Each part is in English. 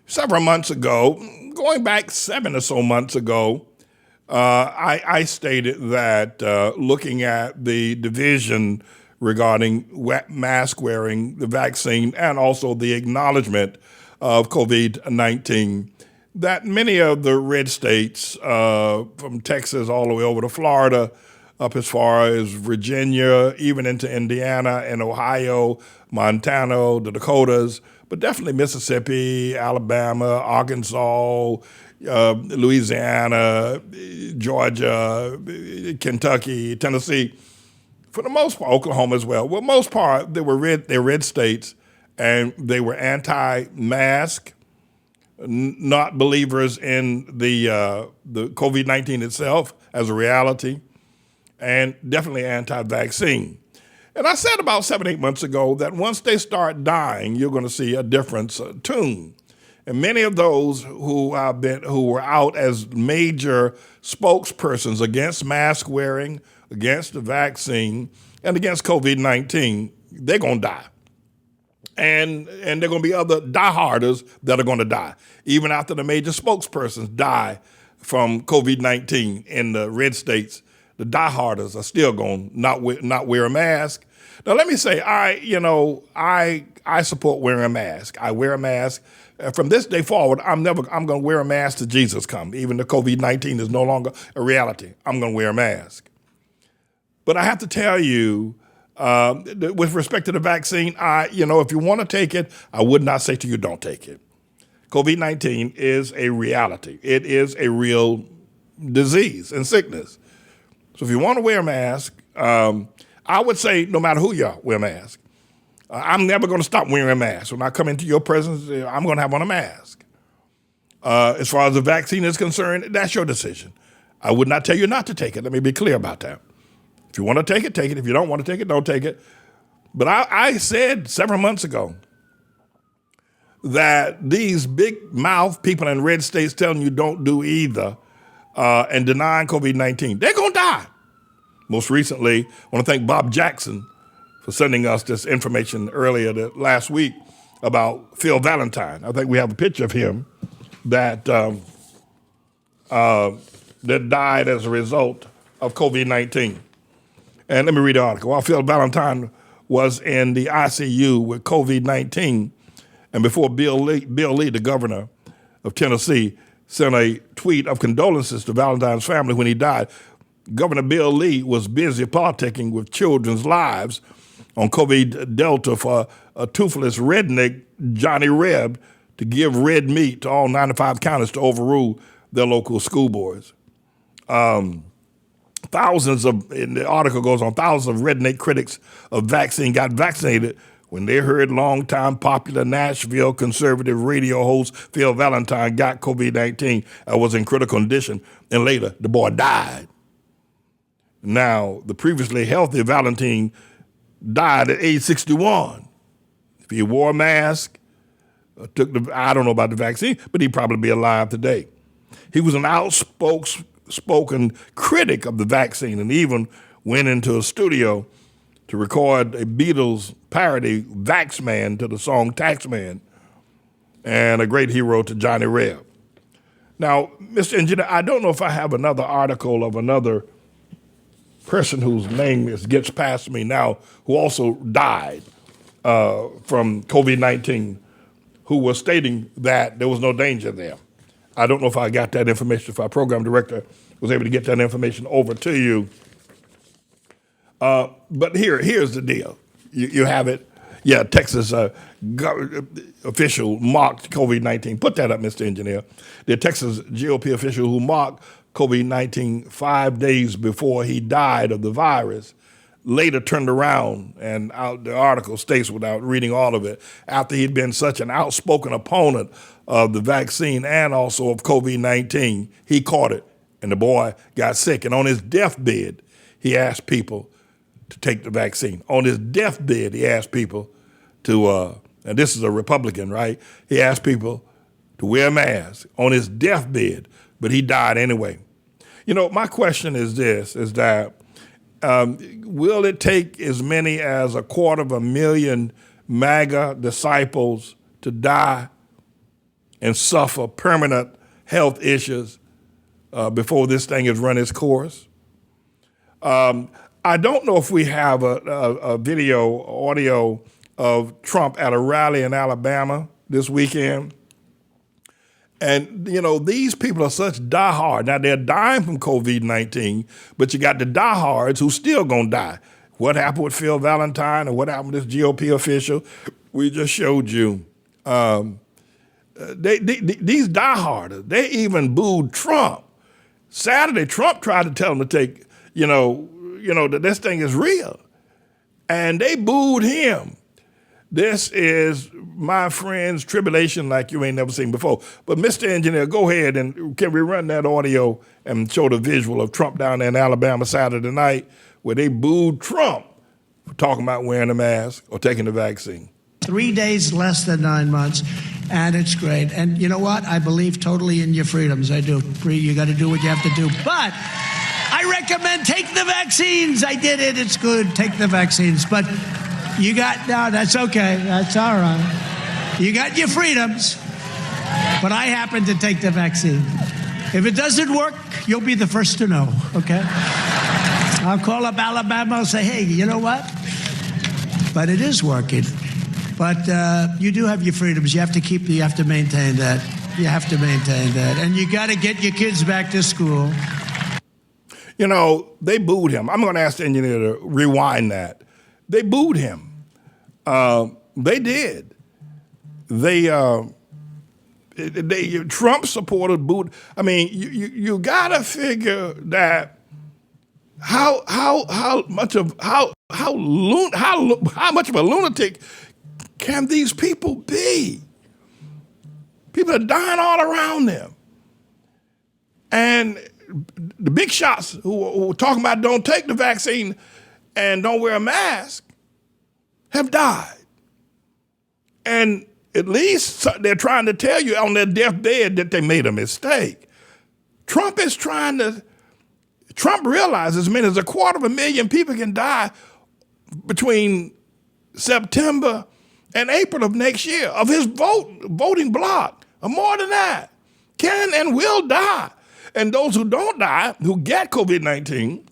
Several months ago, going back 7 or so months ago, I stated that looking at the division regarding mask wearing, the vaccine, and also the acknowledgement of COVID-19, that many of the red states, from Texas all the way over to Florida, up as far as Virginia, even into Indiana and Ohio, Montana, the Dakotas, but definitely Mississippi, Alabama, Arkansas, Louisiana, Georgia, Kentucky, Tennessee, for the most part, Oklahoma as well. Well, most part, they're red states, and they were anti-mask, not believers in the COVID-19 itself as a reality, and definitely anti-vaccine. And I said about 7, 8 months ago that once they start dying, you're going to see a difference tune. And many of those who were out as major spokespersons against mask wearing, against the vaccine, and against COVID-19, they're going to die. And there are going to be other dieharders that are going to die, even after the major spokespersons die from COVID-19 in the red states. The dieharders are still going to not wear a mask. Now, let me say, I support wearing a mask. I wear a mask. From this day forward, I'm going to wear a mask till Jesus come. Even though COVID-19 is no longer a reality, I'm going to wear a mask. But I have to tell you, with respect to the vaccine, if you want to take it, I would not say to you, don't take it. COVID-19 is a reality. It is a real disease and sickness. So if you want to wear a mask, I would say no matter who you are, wear a mask. I'm never going to stop wearing a mask. When I come into your presence, I'm going to have on a mask. As far as the vaccine is concerned, that's your decision. I would not tell you not to take it. Let me be clear about that. If you want to take it, take it. If you don't want to take it, don't take it. But I said several months ago that these big mouth people in red states telling you don't do either and denying COVID-19, they're going to die. Most recently, I want to thank Bob Jackson for sending us this information earlier last week about Phil Valentine. I think we have a picture of him that died as a result of COVID-19. And let me read the article. While Phil Valentine was in the ICU with COVID-19, and before Bill Lee, the governor of Tennessee, sent a tweet of condolences to Valentine's family when he died, Governor Bill Lee was busy politicking with children's lives on COVID Delta for a toothless redneck, Johnny Reb, to give red meat to all 95 counties to overrule their local school boards. And the article goes on, thousands of redneck critics of vaccine got vaccinated when they heard longtime popular Nashville conservative radio host Phil Valentine got COVID-19 and was in critical condition, and later the boy died. Now, the previously healthy Valentine died at age 61. If he wore a mask, I don't know about the vaccine, but he'd probably be alive today. He was an outspoken critic of the vaccine and even went into a studio to record a Beatles parody, Vax Man, to the song Tax Man, and a great hero to Johnny Reb. Now, Mr. Engineer, I don't know if I have another article of another person whose name gets past me now, who also died from COVID-19, who was stating that there was no danger there. I don't know if I got that information, if our program director was able to get that information over to you. But here's the deal. You have it. Yeah, Texas official mocked COVID-19. Put that up, Mr. Engineer. The Texas GOP official who mocked COVID-19 5 days before he died of the virus later turned around, and the article states, without reading all of it, after he'd been such an outspoken opponent of the vaccine and also of COVID-19, he caught it, and the boy got sick. And on his deathbed, he asked people to take the vaccine. On his deathbed, he asked people to, and this is a Republican, right? He asked people to wear a mask on his deathbed, but he died anyway. My question is this, is that will it take as many as 250,000 MAGA disciples to die and suffer permanent health issues before this thing has run its course. I don't know if we have a video, audio of Trump at a rally in Alabama this weekend. And, you know, these people are such diehard. Now, they're dying from COVID-19, but you got the diehards who still gonna die. What happened with Phil Valentine and what happened with this GOP official? We just showed you. These dieharders, they even booed Trump. Saturday, Trump tried to tell them to take, that this thing is real. And they booed him. This is, my friends, tribulation like you ain't never seen before. But Mr. Engineer, go ahead and can we run that audio and show the visual of Trump down there in Alabama Saturday night where they booed Trump for talking about wearing a mask or taking the vaccine. 3 days, less than 9 months, and it's great. And you know what? I believe totally in your freedoms. I do. You got to do what you have to do. But I recommend take the vaccines. I did it. It's good. Take the vaccines. But no, that's okay. That's all right. You got your freedoms. But I happen to take the vaccine. If it doesn't work, you'll be the first to know, okay? I'll call up Alabama and say, hey, you know what? But it is working. But you do have your freedoms. You have to maintain that. You have to maintain that. And you got to get your kids back to school. You know, they booed him. I'm going to ask the engineer to rewind that. They booed him. They did. Trump supporters booed. I mean, you got to figure that how much of a lunatic can these people be? People are dying all around them. And the big shots who are talking about don't take the vaccine and don't wear a mask have died. And at least they're trying to tell you on their deathbed that they made a mistake. Trump realizes as many as 250,000 people can die between September and April of next year of his voting bloc, or more than that, can and will die. And those who don't die, who get COVID-19,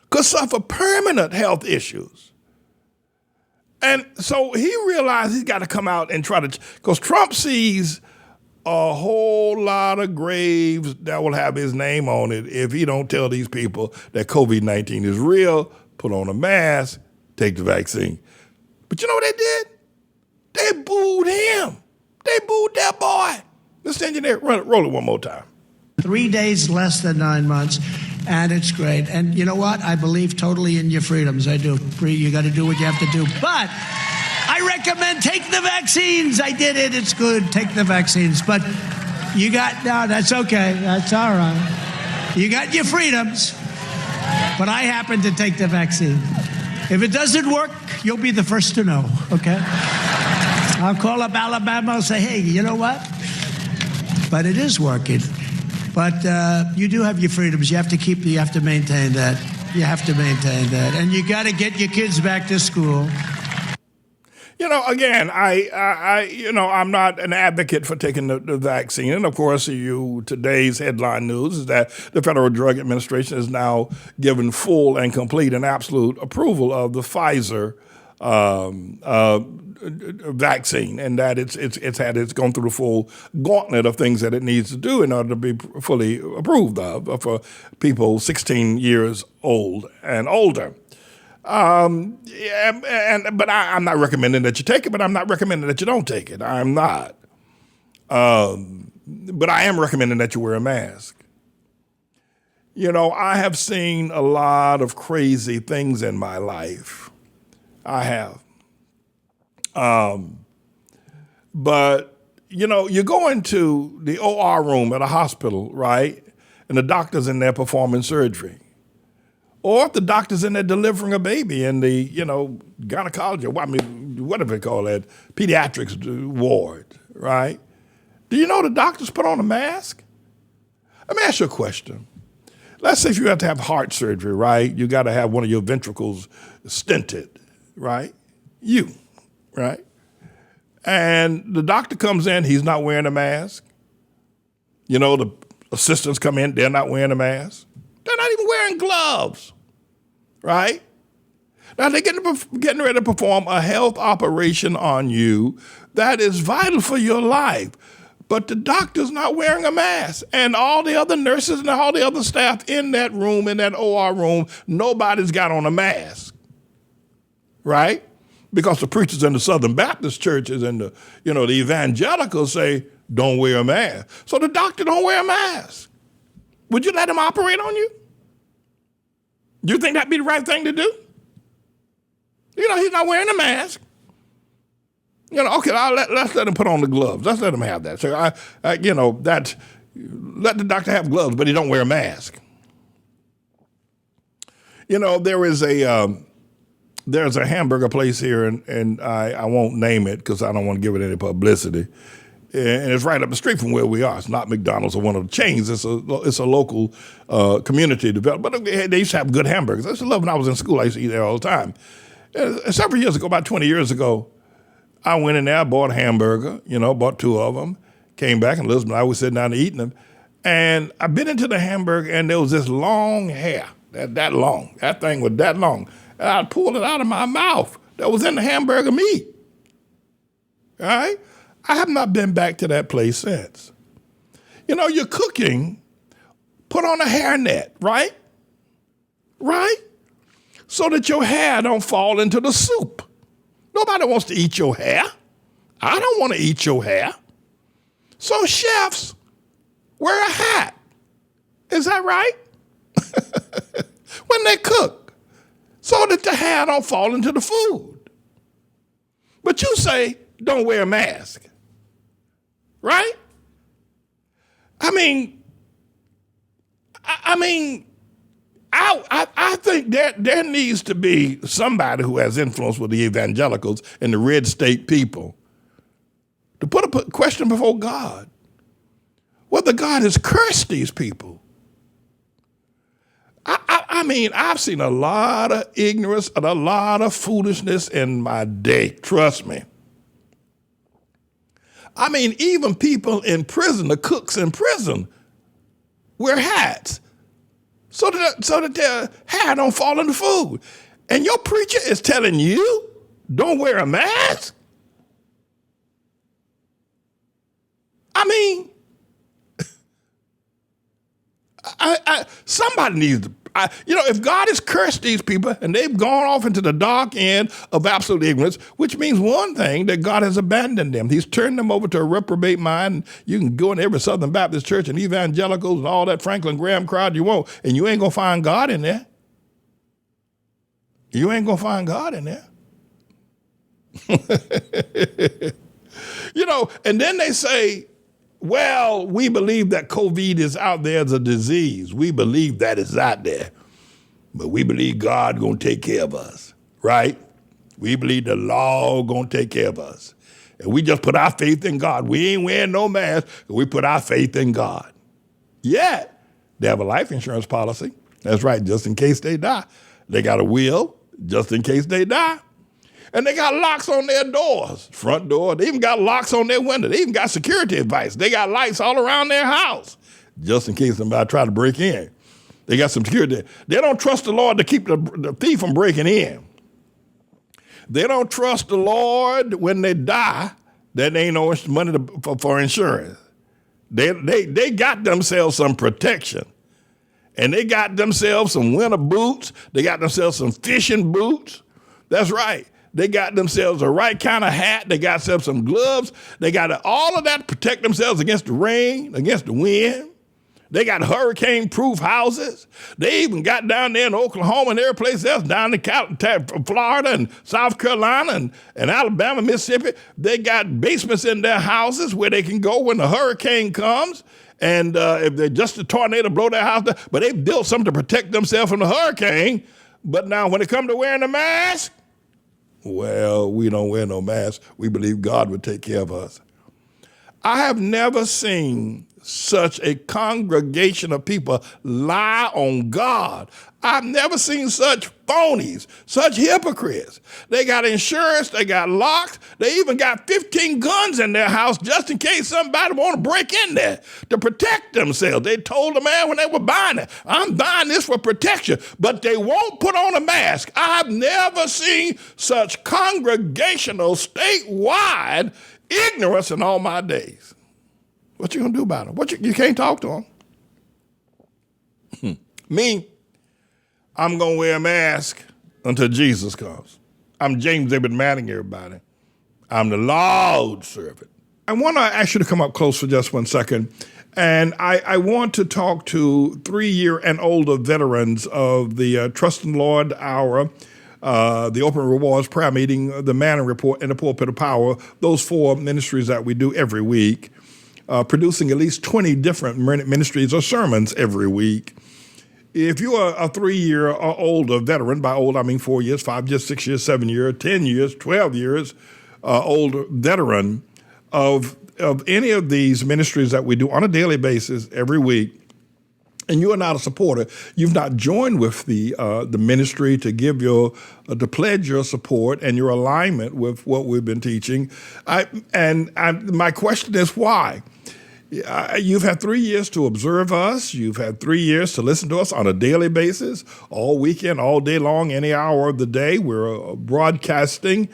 could suffer permanent health issues. And so he realized he's got to come out and try to, because Trump sees a whole lot of graves that will have his name on it if he don't tell these people that COVID-19 is real, put on a mask, take the vaccine. But you know what they did? They booed him. They booed that boy. Mr. Engineer, roll it one more time. 3 days, less than 9 months, and it's great. And you know what? I believe totally in your freedoms. I do. You got to do what you have to do. But I recommend take the vaccines. I did it. It's good. Take the vaccines. But no, that's okay. That's all right. You got your freedoms. But I happen to take the vaccine. If it doesn't work, you'll be the first to know, okay? I'll call up Alabama and say, hey, you know what? But it is working. But you do have your freedoms. You have to maintain that. You have to maintain that. And you got to get your kids back to school. You know, again, I'm not an advocate for taking the vaccine. And of course, today's headline news is that the Federal Drug Administration has now given full and complete and absolute approval of the Pfizer vaccine, and that it's gone through the full gauntlet of things that it needs to do in order to be fully approved of for people 16 years old and older. I'm not recommending that you take it, but I'm not recommending that you don't take it. I'm not. But I am recommending that you wear a mask. You know, I have seen a lot of crazy things in my life. I have. But, you know, you go into the OR room at a hospital, right? And the doctor's in there performing surgery. Or if the doctor's in there delivering a baby in the, gynecology, whatever they call that, pediatrics ward, right? Do you know the doctors put on a mask? Let me ask you a question. Let's say if you have to have heart surgery, right? You got to have one of your ventricles stented, right? Right? And the doctor comes in, he's not wearing a mask. You know, the assistants come in, they're not wearing a mask. They're not even wearing gloves, right? Now they're getting ready to perform a health operation on you that is vital for your life. But the doctor's not wearing a mask. And all the other nurses and all the other staff in that room, in that OR room, nobody's got on a mask, right? Because the preachers in the Southern Baptist churches and the evangelicals say, don't wear a mask. So the doctor don't wear a mask. Would you let him operate on you? Do you think that'd be the right thing to do? He's not wearing a mask. Okay, let's let him put on the gloves. Let's let him have that. So let the doctor have gloves, but he don't wear a mask. There's a hamburger place here, and I won't name it because I don't want to give it any publicity. And it's right up the street from where we are. It's not McDonald's or one of the chains. It's a local community development. But they used to have good hamburgers. I used to love when I was in school. I used to eat there all the time. Several years ago, about 20 years ago, I went in there, bought a hamburger, bought 2 of them, came back, and Elizabeth and I was sitting down and eating them. And I bit into the hamburger, and there was this long hair, that long. That thing was that long. And I pulled it out of my mouth that was in the hamburger meat. All right? I have not been back to that place since. You're cooking, put on a hairnet, right? Right? So that your hair don't fall into the soup. Nobody wants to eat your hair. I don't want to eat your hair. So chefs wear a hat. Is that right? When they cook, so that the hair don't fall into the food. But you say, don't wear a mask. Right? I think there needs to be somebody who has influence with the evangelicals and the red state people to put a question before God, whether God has cursed these people. I've seen a lot of ignorance and a lot of foolishness in my day, trust me. Even people in prison, the cooks in prison, wear hats so that their hair don't fall in the food. And your preacher is telling you, don't wear a mask? Somebody needs to, if God has cursed these people and they've gone off into the dark end of absolute ignorance, which means one thing, that God has abandoned them. He's turned them over to a reprobate mind. And you can go in every Southern Baptist church and evangelicals and all that Franklin Graham crowd you want, and you ain't going to find God in there. You ain't going to find God in there. And then they say, well, we believe that COVID is out there as a disease. We believe that it's out there. But we believe God going to take care of us, right? We believe the law going to take care of us. And we just put our faith in God. We ain't wearing no mask. We put our faith in God. Yet, they have a life insurance policy. That's right, just in case they die. They got a will, just in case they die. And they got locks on their doors, front door. They even got locks on their window. They even got security advice. They got lights all around their house, just in case somebody try to break in. They got some security. They don't trust the Lord to keep the thief from breaking in. They don't trust the Lord when they die, that they ain't no money for insurance. They got themselves some protection. And they got themselves some winter boots. They got themselves some fishing boots. That's right. They got themselves the right kind of hat. They got themselves some gloves. They got all of that to protect themselves against the rain, against the wind. They got hurricane-proof houses. They even got down there in Oklahoma and every place else, down in Florida and South Carolina and Alabama, Mississippi. They got basements in their houses where they can go when the hurricane comes. And if they're just a tornado blow their house down, but they've built something to protect themselves from the hurricane. But now when it comes to wearing a mask, well, we don't wear no mask. We believe God would take care of us. I have never seen such a congregation of people lie on God. I've never seen such phonies, such hypocrites. They got insurance, they got locks, they even got 15 guns in their house just in case somebody want to break in there to protect themselves. They told the man when they were buying it, I'm buying this for protection, but they won't put on a mask. I've never seen such congregational, statewide ignorance in all my days. What you gonna do about it? You can't talk to them. Me, I'm gonna wear a mask until Jesus comes. I'm James David Manning, everybody. I'm the Lord's servant. I want to ask you to come up close for just 1 second. And I want to talk to 3-year and older veterans of the Trust in the Lord Hour, the Open Rewards Prayer Meeting, the Manning Report, and the Pulpit of Power, those 4 ministries that we do every week, producing at least 20 different ministries or sermons every week. If you are a 3-year or older veteran, by old I mean 4 years, 5 years, 6 years, 7 years, 10 years, 12 years, older veteran of any of these ministries that we do on a daily basis every week, and you are not a supporter, you've not joined with the ministry to give to pledge your support and your alignment with what we've been teaching. My question is why? You've had 3 years to observe us. You've had 3 years to listen to us on a daily basis, all weekend, all day long, any hour of the day. We're broadcasting.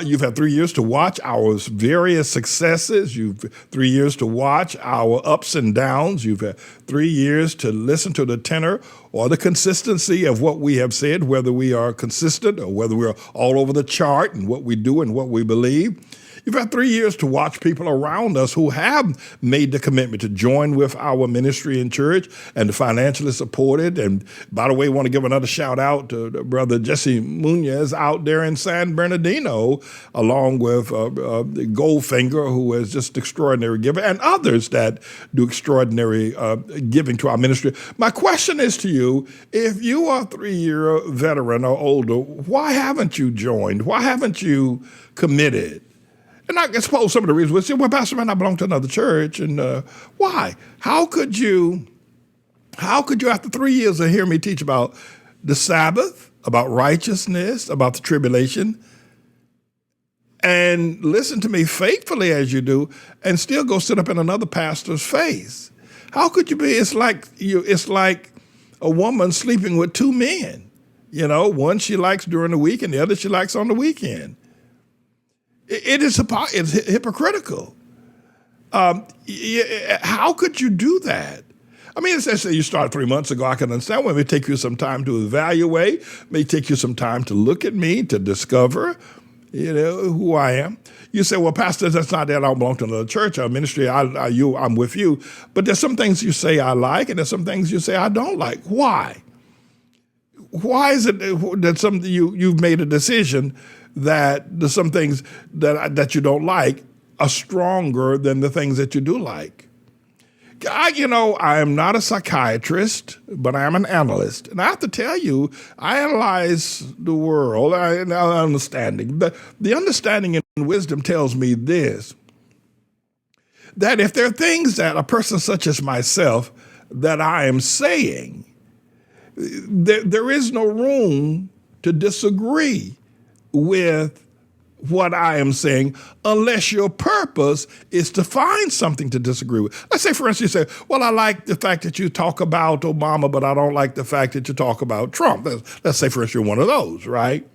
You've had 3 years to watch our various successes. You've 3 years to watch our ups and downs. You've had 3 years to listen to the tenor or the consistency of what we have said, whether we are consistent or whether we're all over the chart in what we do and what we believe. You've had 3 years to watch people around us who have made the commitment to join with our ministry and church and to financially support it. And by the way, I want to give another shout out to Brother Jesse Munoz out there in San Bernardino, along with Goldfinger, who is just extraordinary giver, and others that do extraordinary giving to our ministry. My question is to you, if you are a 3-year veteran or older, why haven't you joined? Why haven't you committed? And I suppose some of the reasons would say, well, Pastor, man, I belong to another church. And why? How could you, after 3 years of hearing me teach about the Sabbath, about righteousness, about the tribulation, and listen to me faithfully as you do, and still go sit up in another pastor's face? How could you be? It's like a woman sleeping with 2 men. You know, one she likes during the week and the other she likes on the weekend. It's hypocritical. How could you do that? I mean, let's say you started 3 months ago. I can understand. Well, it may take you some time to evaluate. It may take you some time to look at me, to discover, who I am. You say, well, Pastor, that's not that I don't belong to another church or ministry. I'm with you. But there's some things you say I like, and there's some things you say I don't like. Why? Why is it that you've made a decision that there's some things that you don't like are stronger than the things that you do like? I am not a psychiatrist, but I am an analyst. And I have to tell you, I analyze the world, understanding. But the understanding and wisdom tells me this, that if there are things that a person such as myself that I am saying, there is no room to disagree with what I am saying unless your purpose is to find something to disagree with. Let's say, for instance, you say, well, I like the fact that you talk about Obama, but I don't like the fact that you talk about Trump. Let's say, for instance, you're one of those, right?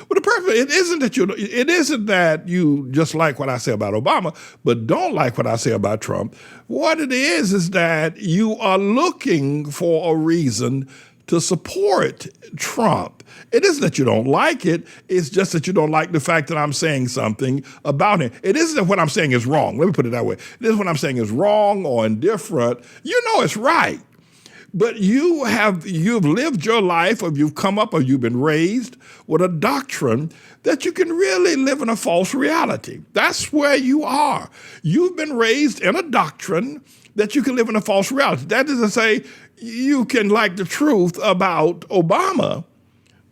Well, the purpose, it isn't that you just like what I say about Obama, but don't like what I say about Trump. What it is that you are looking for a reason to support Trump. It isn't that you don't like it. It's just that you don't like the fact that I'm saying something about him. It isn't that what I'm saying is wrong. Let me put it that way. It isn't what I'm saying is wrong or indifferent. You know it's right. But you've lived your life, or you've come up, or you've been raised with a doctrine that you can really live in a false reality. That's where you are. You've been raised in a doctrine that you can live in a false reality. That is to say, you can like the truth about Obama,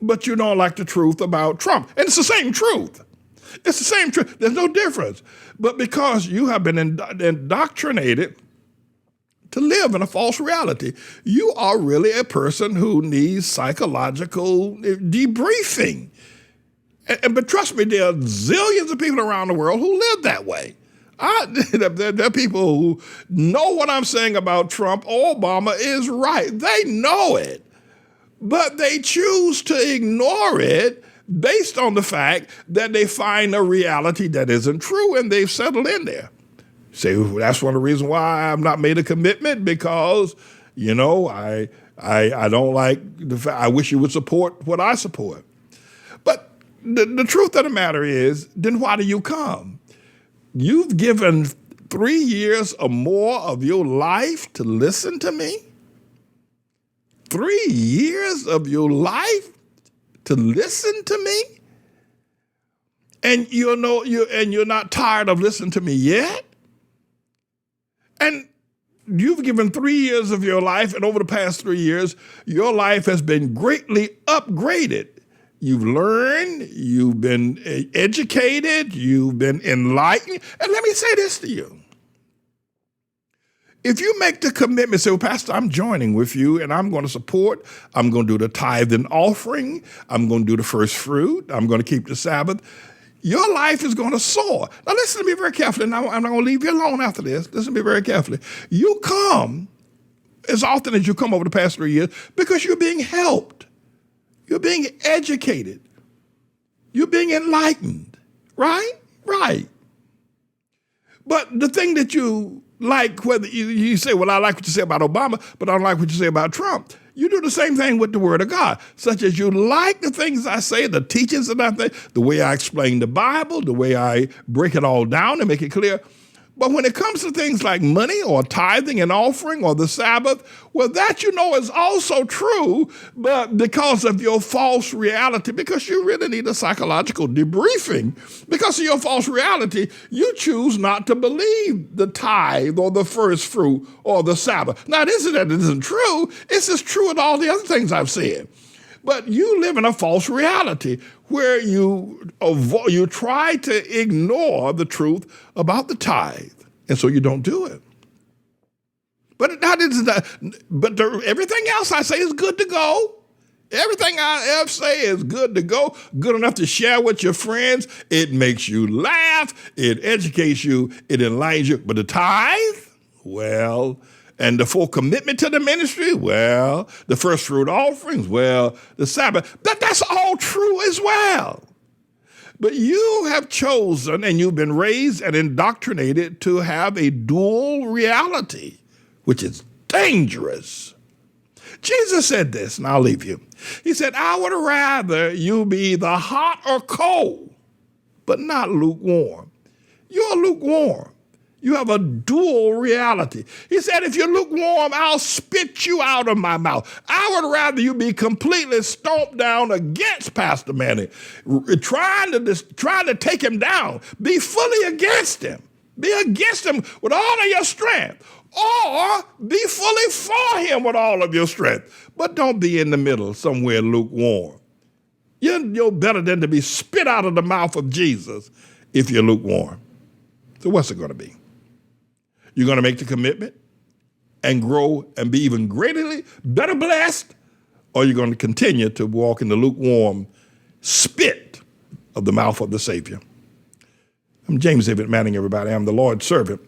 but you don't like the truth about Trump. And it's the same truth. It's the same truth. There's no difference. But because you have been indoctrinated to live in a false reality. You are really a person who needs psychological debriefing. But trust me, there are zillions of people around the world who live that way. There are people who know what I'm saying about Trump. Obama is right. They know it, but they choose to ignore it based on the fact that they find a reality that isn't true, and they've settled in there. Say, well, that's one of the reasons why I've not made a commitment, because, I don't like the fact, I wish you would support what I support. But the truth of the matter is, then why do you come? You've given 3 years or more of your life to listen to me? 3 years of your life to listen to me? And you're not tired of listening to me yet? And you've given 3 years of your life, and over the past 3 years, your life has been greatly upgraded. You've learned, you've been educated, you've been enlightened. And let me say this to you. If you make the commitment, say, well, Pastor, I'm joining with you, and I'm going to support, I'm going to do the tithe and offering, I'm going to do the first fruit, I'm going to keep the Sabbath, your life is going to soar. Now listen to me very carefully, and I'm not going to leave you alone after this. Listen to me very carefully. You come as often as you come over the past 3 years because you're being helped. You're being educated. You're being enlightened, right? Right. But the thing that you like, whether you say, well, I like what you say about Obama, but I don't like what you say about Trump. You do the same thing with the Word of God, such as you like the things I say, the teachings that I say, the way I explain the Bible, the way I break it all down and make it clear. But when it comes to things like money or tithing and offering or the Sabbath, well, that is also true, but because of your false reality, because you really need a psychological debriefing, because of your false reality, you choose not to believe the tithe or the first fruit or the Sabbath. Now, it isn't that it isn't true. It's as true as all the other things I've said. But you live in a false reality where you try to ignore the truth about the tithe, and so you don't do it. But everything else I say is good to go. Everything I ever say is good to go, good enough to share with your friends. It makes you laugh. It educates you. It enlightens you. But the tithe, well, and the full commitment to the ministry, well, the first fruit offerings, well, the Sabbath, that's all true as well. But you have chosen, and you've been raised and indoctrinated to have a dual reality, which is dangerous. Jesus said this, and I'll leave you. He said, I would rather you be either hot or cold, but not lukewarm. You're lukewarm. You have a dual reality. He said, if you're lukewarm, I'll spit you out of my mouth. I would rather you be completely stomped down against Pastor Manning, trying to take him down. Be fully against him. Be against him with all of your strength. Or be fully for him with all of your strength. But don't be in the middle, somewhere lukewarm. You're better than to be spit out of the mouth of Jesus if you're lukewarm. So what's it going to be? You're going to make the commitment and grow and be even better blessed, or you're going to continue to walk in the lukewarm spit of the mouth of the Savior. I'm James David Manning, everybody. I'm the Lord's servant.